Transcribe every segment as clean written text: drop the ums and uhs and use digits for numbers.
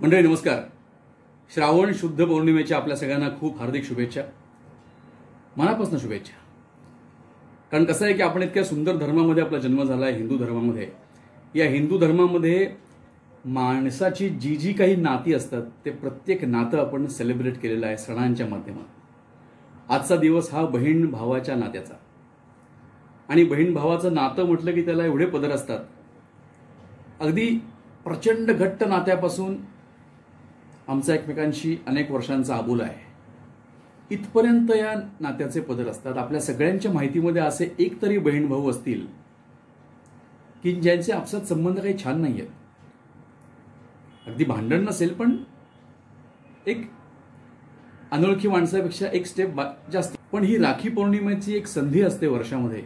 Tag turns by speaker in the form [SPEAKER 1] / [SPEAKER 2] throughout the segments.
[SPEAKER 1] मंडळी नमस्कार. श्रावण शुद्ध पौर्णिमेच्या आपल्या सगळ्यांना खूप हार्दिक शुभेच्छा, मनापासून शुभेच्छा. कारण कसं आहे की आपण इतक्या सुंदर धर्मामध्ये आपला जन्म झाला आहे, हिंदू धर्मामध्ये. या हिंदू धर्मामध्ये माणसाची जी जी काही नाती असतात ते प्रत्येक नातं आपण सेलिब्रेट केलेलं आहे सणांच्या माध्यमात. आजचा दिवस हा बहीण भावाच्या नात्याचा, आणि बहीण भावाचं नातं म्हटलं की त्याला एवढे पदर असतात. अगदी प्रचंड घट्ट नात्यापासून आमचा एकमेकांशी अनेक वर्षांचा आबोला आहे, इथपर्यंत या नात्याचे पदर असतात. आपल्या सगळ्यांच्या माहितीमध्ये असे एक तरी बहीण भाऊ असतील की ज्यांचे आपसात संबंध काही छान नाही आहेत. अगदी भांडण नसेल पण एक अनोळखी माणसापेक्षा एक स्टेप जास्त. पण ही राखी पौर्णिमेची एक संधी असते वर्षामध्ये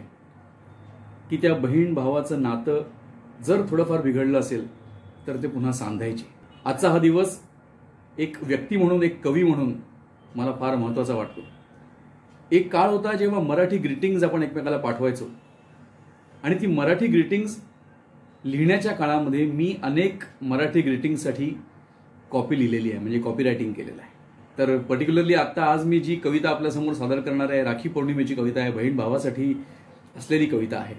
[SPEAKER 1] की त्या बहीण भावाचं नातं जर थोडंफार बिघडलं असेल तर ते पुन्हा सांधायचे. आजचा हा दिवस एक व्यक्ती म्हणून, एक कवी म्हणून मला फार महत्त्वाचा वाटतो. एक काळ होता जेव्हा मराठी ग्रीटिंग्ज आपण एकमेकाला पाठवायचो, आणि ती मराठी ग्रीटिंग्ज लिहिण्याच्या काळामध्ये मी अनेक मराठी ग्रीटिंगसाठी कॉपी लिहिलेली आहे, म्हणजे कॉपी रायटिंग केलेलं आहे. तर पर्टिक्युलरली आत्ता आज मी जी कविता आपल्यासमोर सादर करणार आहे, राखी पौर्णिमेची कविता आहे, बहीण भावासाठी असलेली कविता आहे.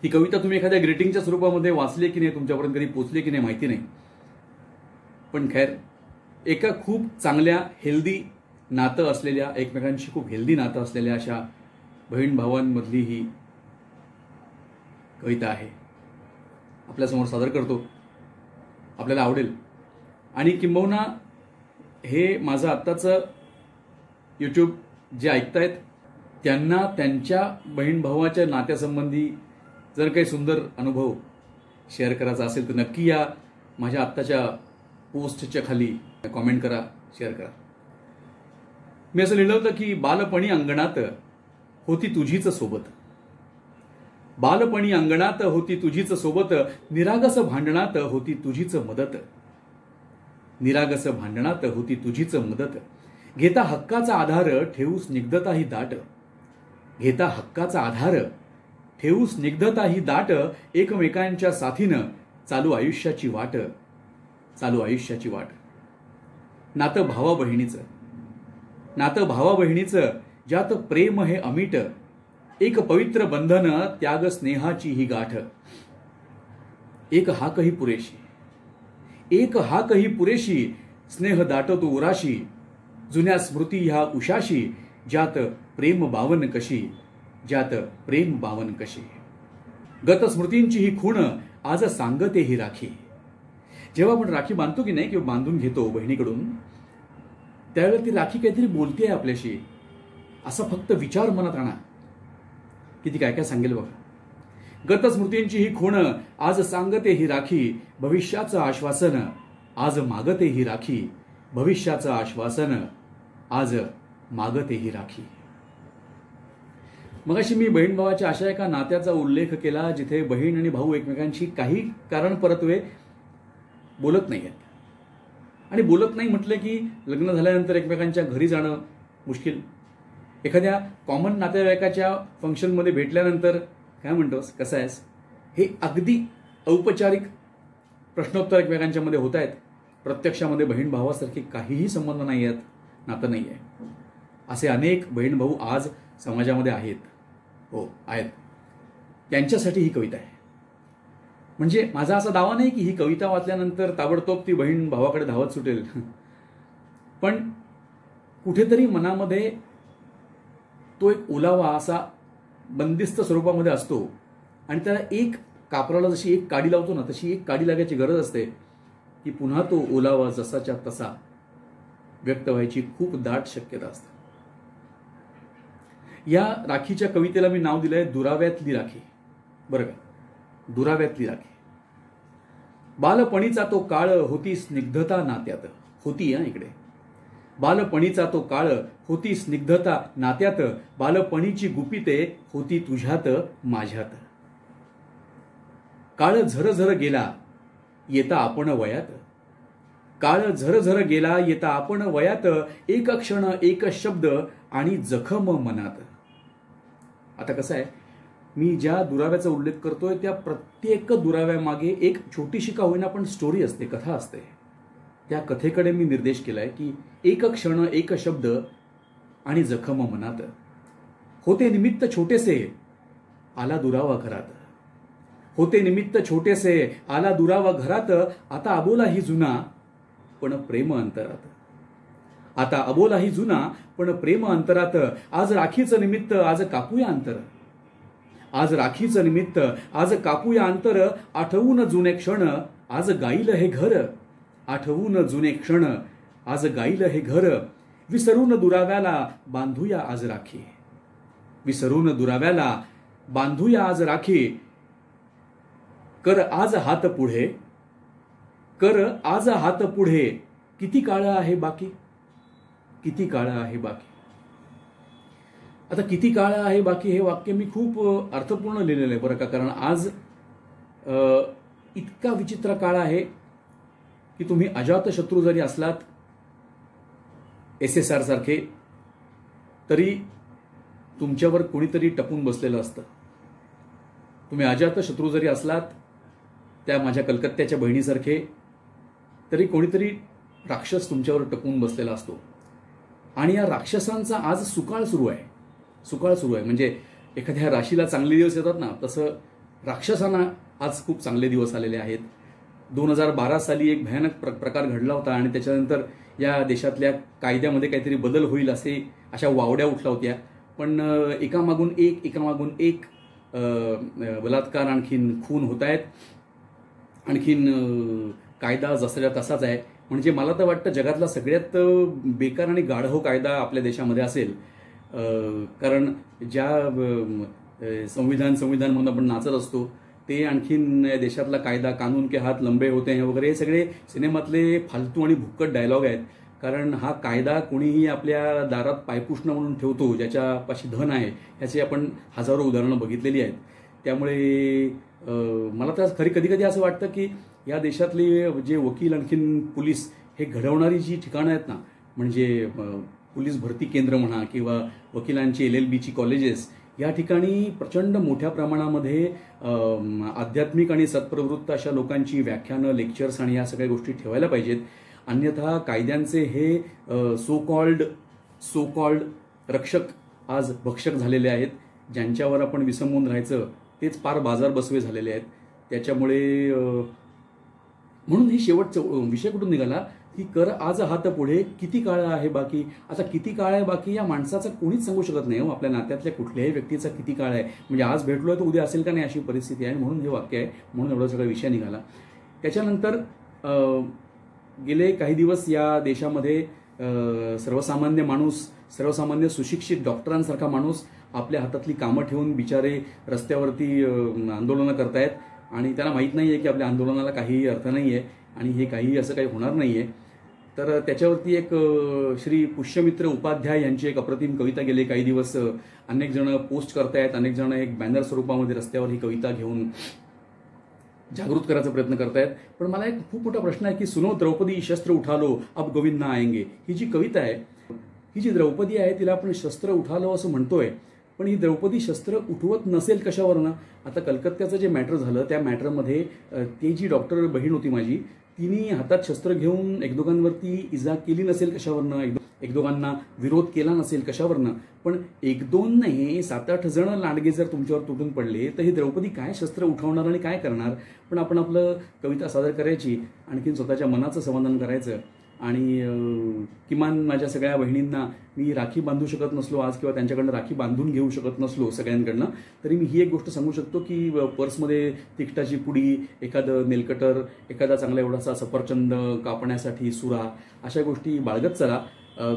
[SPEAKER 1] ही कविता तुम्ही एखाद्या ग्रीटिंगच्या स्वरूपामध्ये वाचली की नाही, तुमच्यापर्यंत कधी पोचली की नाही माहिती नाही, पण खैर एका खूप चांगल्या हेल्दी नातं असलेल्या, एकमेकांशी खूप हेल्दी नातं असलेल्या अशा बहीण भावांमधली ही कविता आहे, आपल्यासमोर सादर करतो. आपल्याला आवडेल. आणि किंबहुना हे माझं आत्ताचं यूट्यूब जे ऐकतायत त्यांना त्यांच्या बहीण भावाच्या नात्यासंबंधी जर काही सुंदर अनुभव शेअर करायचा असेल तर नक्की या माझ्या आत्ताच्या पोस्टच्या खाली कॉमेंट करा, शेअर करा. मी असं लिहिलं होतं की बालपणी अंगणात होती तुझीच सोबत, बालपणी अंगणात होती तुझीच सोबत, निरागस भांडणात होती तुझीच मदत, निरागस भांडणात होती तुझीच मदत, घेता हक्काचा आधार ठेवू स्निग्धता ही दाट, घेता हक्काचा आधार ठेवू स्निग्धता ही दाट, एकमेकांच्या साथीनं चालू आयुष्याची वाट, चालू आयुष्याची वाट. नातं भावा बहिणीचं, नातं भावा बहिणीचं, ज्यात प्रेम हे अमिट, एक पवित्र बंधन त्याग स्नेहाची ही गाठ, एक हाकही पुरेशी, एक हाकही पुरेशी, स्नेह दाटतो उराशी, जुन्या स्मृती ह्या उशाशी, ज्यात प्रेम बावन कशी, ज्यात प्रेम बावन कशी, गत स्मृतींची ही खूण आज सांगते ही राखी. जेव्हा आपण राखी बांधतो की नाही, किंवा बांधून घेतो बहिणीकडून, त्यावेळेला ती राखी काहीतरी बोलते आहे आपल्याशी, असा फक्त विचार मनात आणा की ती काय काय सांगेल बघा. गत स्मृतींची ही खूण आज सांगते ही राखी, भविष्याचं आश्वासन आज मागते ही राखी, भविष्याचं आश्वासन आज मागते ही राखी. मगाशी मी बहीण भावाच्या अशा एका नात्याचा उल्लेख केला जिथे बहीण आणि भाऊ एकमेकांशी काही कारण परत्वे बोलत नाही आहेत. आणि बोलत नाही म्हटलं की लग्न झाल्यानंतर एकमेकांच्या घरी जाणं मुश्किल, एखाद्या कॉमन नातेवाईकाच्या फंक्शनमध्ये भेटल्यानंतर काय म्हणतोस, कसा आहेस, हे अगदी औपचारिक प्रश्नोत्तर एकमेकांच्या मध्ये होत आहेत. प्रत्यक्षामध्ये बहीण भावासारखे काहीही संबंध नाही आहेत, नातं नाही आहे. असे अनेक बहीण भाऊ आज समाजामध्ये आहेत. हो आहेत. त्यांच्यासाठी ही कविता आहे. म्हणजे माझा असा दावा नाही की ही कविता वाचल्यानंतर ताबडतोब ती बहीण भावाकडे धावत सुटेल, पण कुठेतरी मनामध्ये तो एक ओलावा असा बंदिस्त स्वरूपामध्ये असतो, आणि त्याला एक कापराला जशी एक काडी लावतो ना, तशी एक काडी लागायची गरज असते की पुन्हा तो ओलावा जसाच्या तसा व्यक्त व्हायची खूप दाट शक्यता असते. या राखीच्या कवितेला मी नाव दिलंय दुराव्यातली राखी. बरं का, दुराव्यातली राखी. बालपणीचा तो काळ होती स्निग्धता नात्यात, होती इकडे, बालपणीचा तो काळ होती स्निग्धता नात्यात, बालपणीची गुपिते होती तुझ्यात माझ्यात, काळ झरझर गेला येता आपण वयात, काळ झरझर गेला येता आपण वयात, एक क्षण एक शब्द आणि जखम मनात. आता कसं आहे, मी ज्या दुराव्याचा उल्लेख करतोय त्या प्रत्येक दुराव्यामागे एक छोटीशी का होईना पण स्टोरी असते, कथा असते. त्या कथेकडे मी निर्देश केलाय की एक क्षण एक शब्द आणि जखम मनात, होते निमित्त छोटेसे आला दुरावा घरात, होते निमित्त छोटेसे आला दुरावा घरात, आता अबोलाही जुना पण प्रेम अंतरात, आता अबोलाही जुना पण प्रेम अंतरात, आज राखीचं निमित्त आज कापूया अंतर, आज राखीचं निमित्त आज कापूया अंतर, आठवून जुने क्षण आज गाईल हे घर, आठवून जुने क्षण आज गाईल हे घर, विसरून दुराव्याला बांधूया आज राखी, विसरून दुराव्याला बांधूया आज राखी, कर आज हात पुढे, कर आज हात पुढे, किती काळ आहे बाकी, किती काळ आहे बाकी. आता किती काळ आहे बाकी हे वाक्य मी खूप अर्थपूर्ण लिहिलेलं आहे बरं का, कारण आज इतका विचित्र काळ आहे की तुम्ही अजातशत्रू जरी असलात SSR सारखे, तरी तुमच्यावर कोणीतरी टपून बसलेलं असतं. तुम्ही अजातशत्रू जरी असलात त्या माझ्या कलकत्त्याच्या बहिणीसारखे, तरी कोणीतरी राक्षस तुमच्यावर टपून बसलेला असतो. आणि या राक्षसांचा आज सुकाळ सुरू आहे, सुकाळ सुरू आहे. म्हणजे एखाद्या राशीला चांगले दिवस येतात ना, तसं राक्षसांना आज खूप चांगले दिवस आलेले आहेत. 2012 साली एक भयानक प्रकार घडला होता आणि त्याच्यानंतर या देशातल्या कायद्यामध्ये काहीतरी बदल होईल अशा वावड्या उठल्या होत्या. पण एकामागून एक बलात्कार, आणखीन खून होत आहेत, आणखीन कायदा जसाच्या तसाच आहे. म्हणजे मला तर वाटतं जगातला सगळ्यात बेकार आणि गाढव कायदा आपल्या देशामध्ये असेल. कारण ज्या संविधान म्हणून आपण नाचत असतो ते आणखीन देशातला कायदा, कानून के हात लंबे होते हैं वगैरे, हे सगळे सिनेमातले फालतू आणि भुक्कट डायलॉग आहेत. कारण हा कायदा कोणीही आपल्या दारात पायपुसणं म्हणून ठेवतो ज्याच्यापाशी धन आहे, ह्याची आपण हजारो उदाहरणं बघितलेली आहेत. त्यामुळे मला तर कधी कधी असं वाटतं की या देशातले जे वकील, आणखीन पोलीस, हे घडवणारी जी ठिकाणं आहेत ना, म्हणजे पोलीस भरती केंद्र म्हणा किंवा वकिलांची LLBची कॉलेजेस, या ठिकाणी प्रचंड मोठ्या प्रमाणामध्ये आध्यात्मिक आणि सत्प्रवृत्त अशा लोकांची व्याख्यानं, लेक्चर्स आणि या सगळ्या गोष्टी ठेवायला पाहिजेत. अन्यथा कायद्यांचे हे सो कॉल्ड रक्षक आज भक्षक झालेले आहेत. ज्यांच्यावर आपण विसंबून राहायचं तेच पार बाजार बसवे झालेले आहेत. त्याच्यामुळे म्हणून ही शेवटचा विषय कुठून निघाला की कर आज हात पुढे, किती काळ आहे बाकी. आता किती काळ आहे बाकी या माणसाचा कोणीच सांगू शकत नाही हो. आपल्या नात्यातल्या कुठल्याही व्यक्तीचा किती काळ आहे, म्हणजे आज भेटलोय तर उद्या असेल का नाही अशी परिस्थिती आहे. म्हणून हे वाक्य आहे, म्हणून एवढा सगळा विषय निघाला. त्याच्यानंतर गेले काही दिवस या देशामध्ये सर्वसामान्य माणूस, सर्वसामान्य सुशिक्षित डॉक्टरांसारखा माणूस आपल्या हातातली कामं ठेवून बिचारे रस्त्यावरती आंदोलनं करतायत आणि त्याला माहीत नाही आहे की आपल्या आंदोलनाला काहीही अर्थ नाही आहे आणि हे काहीही असं काही होणार नाही आहे. तर त्याच्यावरती एक श्री पुष्यमित्र उपाध्याय यांची एक अप्रतिम कविता गेले काही दिवस अनेक जण पोस्ट करतायत, अनेक जण एक बॅनर स्वरूपामध्ये रस्त्यावर ही कविता घेऊन जागृत करायचा प्रयत्न करतायत. पण मला एक खूप मोठा प्रश्न आहे की सुनो द्रौपदी शस्त्र उठालो अब गोविंद ना आएंगे, ही जी कविता आहे, ही जी द्रौपदी आहे तिला आपण शस्त्र उठालो असं म्हणतोय, पण ही द्रौपदी शस्त्र उठवत नसेल कशावरनं. आता कलकत्त्याचं जे मॅटर झालं त्या मॅटरमध्ये ती जी डॉक्टर बहीण होती माझी, तिने हातात शस्त्र घेऊन एक दोघांवरती इजा केली नसेल कशावरनं, एक दोघांना विरोध केला नसेल कशावरनं. पण एक दोन नाही 7-8 जण लांडगे जर तुमच्यावर तुटून पडले तर ही द्रौपदी काय शस्त्र उठवणार आणि काय करणार. पण आपण आपलं कविता सादर करायची, आणखीन स्वतःच्या मनाचं समाधान करायचं. आणि किमान माझ्या सगळ्या बहिणींना मी राखी बांधू शकत नसलो आज, किंवा त्यांच्याकडनं राखी बांधून घेऊ शकत नसलो सगळ्यांकडनं, तरी मी ही एक गोष्ट सांगू शकतो की पर्समध्ये तिखटाची पुडी, एखादं नेलकटर, एखादा चांगला एवढासा सफरचंद कापण्यासाठी सुरा, अशा गोष्टी बाळगत चला.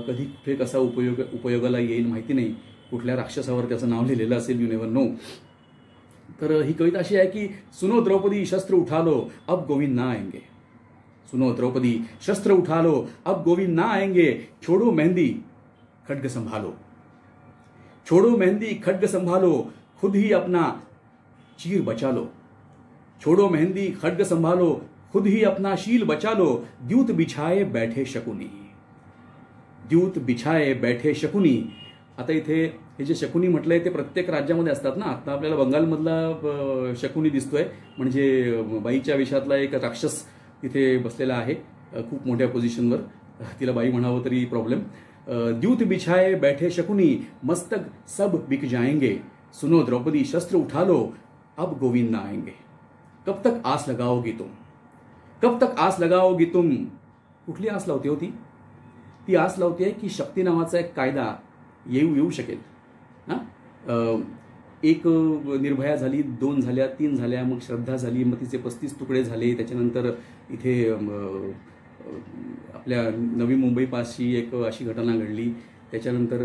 [SPEAKER 1] कधी कुठे कसा उपयोगाला येईल माहिती नाही, कुठल्या राक्षसावर त्याचं नाव लिहिलेलं असेल, यू नेव्हर नो. तर ही कविता अशी आहे की सुनो द्रौपदी शस्त्र उठालो अब गोविंद ना आएंगे, सुनो द्रौपदी शस्त्र उठालो अब गोविंद ना आएंगे, छोड़ो मेहंदी खड्ग संभालो, छोड़ो मेहंदी खड्ग संभालो, खुद ही अपना चीर बचा लो, छोड़ो मेहंदी खड्ग संभालो, खुद ही अपना शील बचा लो, द्यूत बिछाए बैठे शकुनी, द्यूत बिछाए बैठे शकुनी. आता इथे हे जे शकुनी म्हटलंय ते प्रत्येक राज्यामध्ये असतात ना. आता आपल्याला बंगालमधला शकुनी दिसतोय, म्हणजे बाईच्या वेशातला एक राक्षस तिथे बसलेला आहे. खूप मोठ्या पोझिशनवर, तिला बाई म्हणावं तरी प्रॉब्लेम. द्यूत बिछाए बैठे शकुनी मस्तक सब बिक जाएंगे, सुनो द्रौपदी शस्त्र उठा लो अब गोविंद ना आएंगे. कब तक आस लगाओगी तुम, कब तक आस लगाओगी तुम. कुठली आस लावते होती? ती आस लावते की शक्ती नावाचा एक कायदा येऊ शकेल. एक निर्भया झाली, 2 झाल्या, 3 झाल्या, मग श्रद्धा झाली, मग तिचे 35 तुकडे झाले. त्याच्यानंतर इथे आपल्या नवी मुंबई पासची एक अशी घटना घडली. त्याच्यानंतर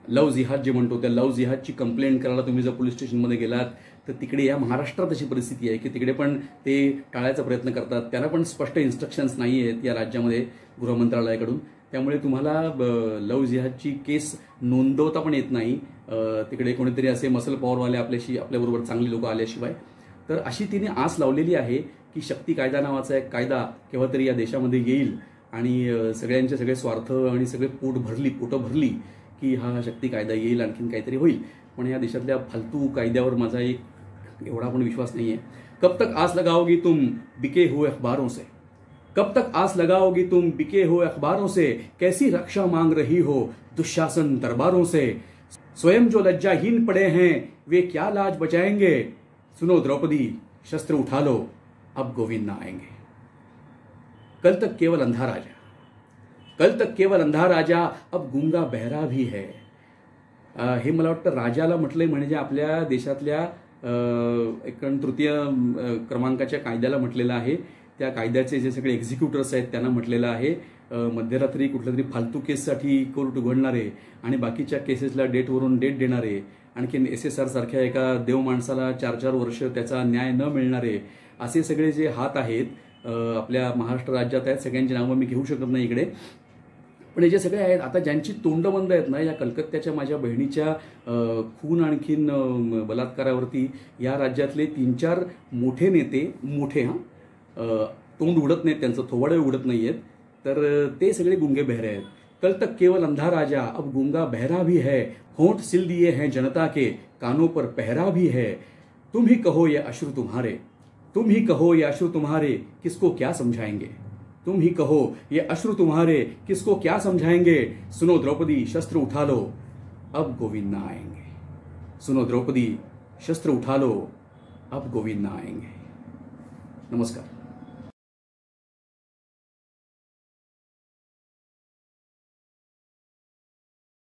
[SPEAKER 1] लव्ह जिहाद जे म्हणतो, त्या लव्ह जिहादची कंप्लेंट करायला तुम्ही जर पोलीस स्टेशनमध्ये गेलात तर तिकडे या महाराष्ट्रात अशी परिस्थिती आहे की तिकडे पण ते टाळायचा प्रयत्न करतात. त्याला पण स्पष्ट इन्स्ट्रक्शन्स नाही आहेत या राज्यामध्ये गृहमंत्रालयाकडून. त्यामुळे तुम्हाला लव्ह जिहादची केस नोंदवता पण येत नाही तिकडे कोणीतरी असे मसल पॉवरवाले आपल्याबरोबर चांगली लोक आल्याशिवाय. तर अशी तिने आस लावलेली आहे की शक्ती कायदा नावाचा एक कायदा केव्हा तरी या देशामध्ये येईल आणि सगळ्यांचे सगळे स्वार्थ आणि सगळे पोटं भरली की हा शक्ती कायदा येईल, आणखीन काहीतरी होईल. पण या देशातल्या फालतू कायद्यावर माझा एवढा पण विश्वास नाही आहे. कब तक आस लगाओगी तुम बिके हुए अखबारों से, कब तक आस लगाओगी तुम बिके हुए अखबारों से, कैसी रक्षा मांग रही हो दुशासन दरबारों से, स्वयं जो लज्जाहीन पड़े हैं वे क्या लाज बचाएंगे, सुनो द्रौपदी शस्त्र उठा लो अब गोविंद ना आएंगे. कल तक केवल अंधा राजा, कल तक केवल अंधा राजा अब गूंगा बहरा भी है. हे मला वाटतं राजाला म्हटलंय म्हणजे आपल्या देशातल्या 1/3 क्रमांकाच्या कायद्याला म्हटलेलं आहे. त्या कायद्याचे जे सगळे एक्झिक्युटर्स आहेत त्यांना म्हटलेलं आहे. मध्यरात्री कुठल्या तरी फालतू केससाठी कोर्ट उघडणारे आणि बाकीच्या केसेसला डेटवरून डेट देणारे, आणखीन SSR सारख्या एका देव माणसाला 4-4 वर्ष त्याचा न्याय न मिळणारे, असे सगळे जे हात आहेत आपल्या महाराष्ट्र राज्यात आहेत. सगळ्यांची नावं मी घेऊ शकत नाही इकडे, पण हे जे सगळे आहेत आता ज्यांची तोंड बंद आहेत ना, या कलकत्त्याच्या माझ्या बहिणीच्या खून आणखीन बलात्कारावरती या राज्यातले 3-4 मोठे नेते, तोंड उघडत नाहीत, त्यांचं थोबाडं उघडत नाहीयेत, तर ते सगळे गुंगे बहरे आहेत. कल तक केवल अंधा राजा अब गूंगा बहरा भी है, होंठ सिल दिए हैं जनता के कानों पर पहरा भी है, तुम ही कहो ये अश्रु तुम्हारे, तुम ही कहो ये अश्रु तुम्हारे किसको क्या समझाएंगे, तुम ही कहो ये अश्रु तुम्हारे किसको क्या समझाएंगे, सुनो द्रौपदी शस्त्र उठा लो अब गोविंद ना आएंगे, सुनो द्रौपदी शस्त्र उठा लो अब गोविंद ना आएंगे. नमस्कार.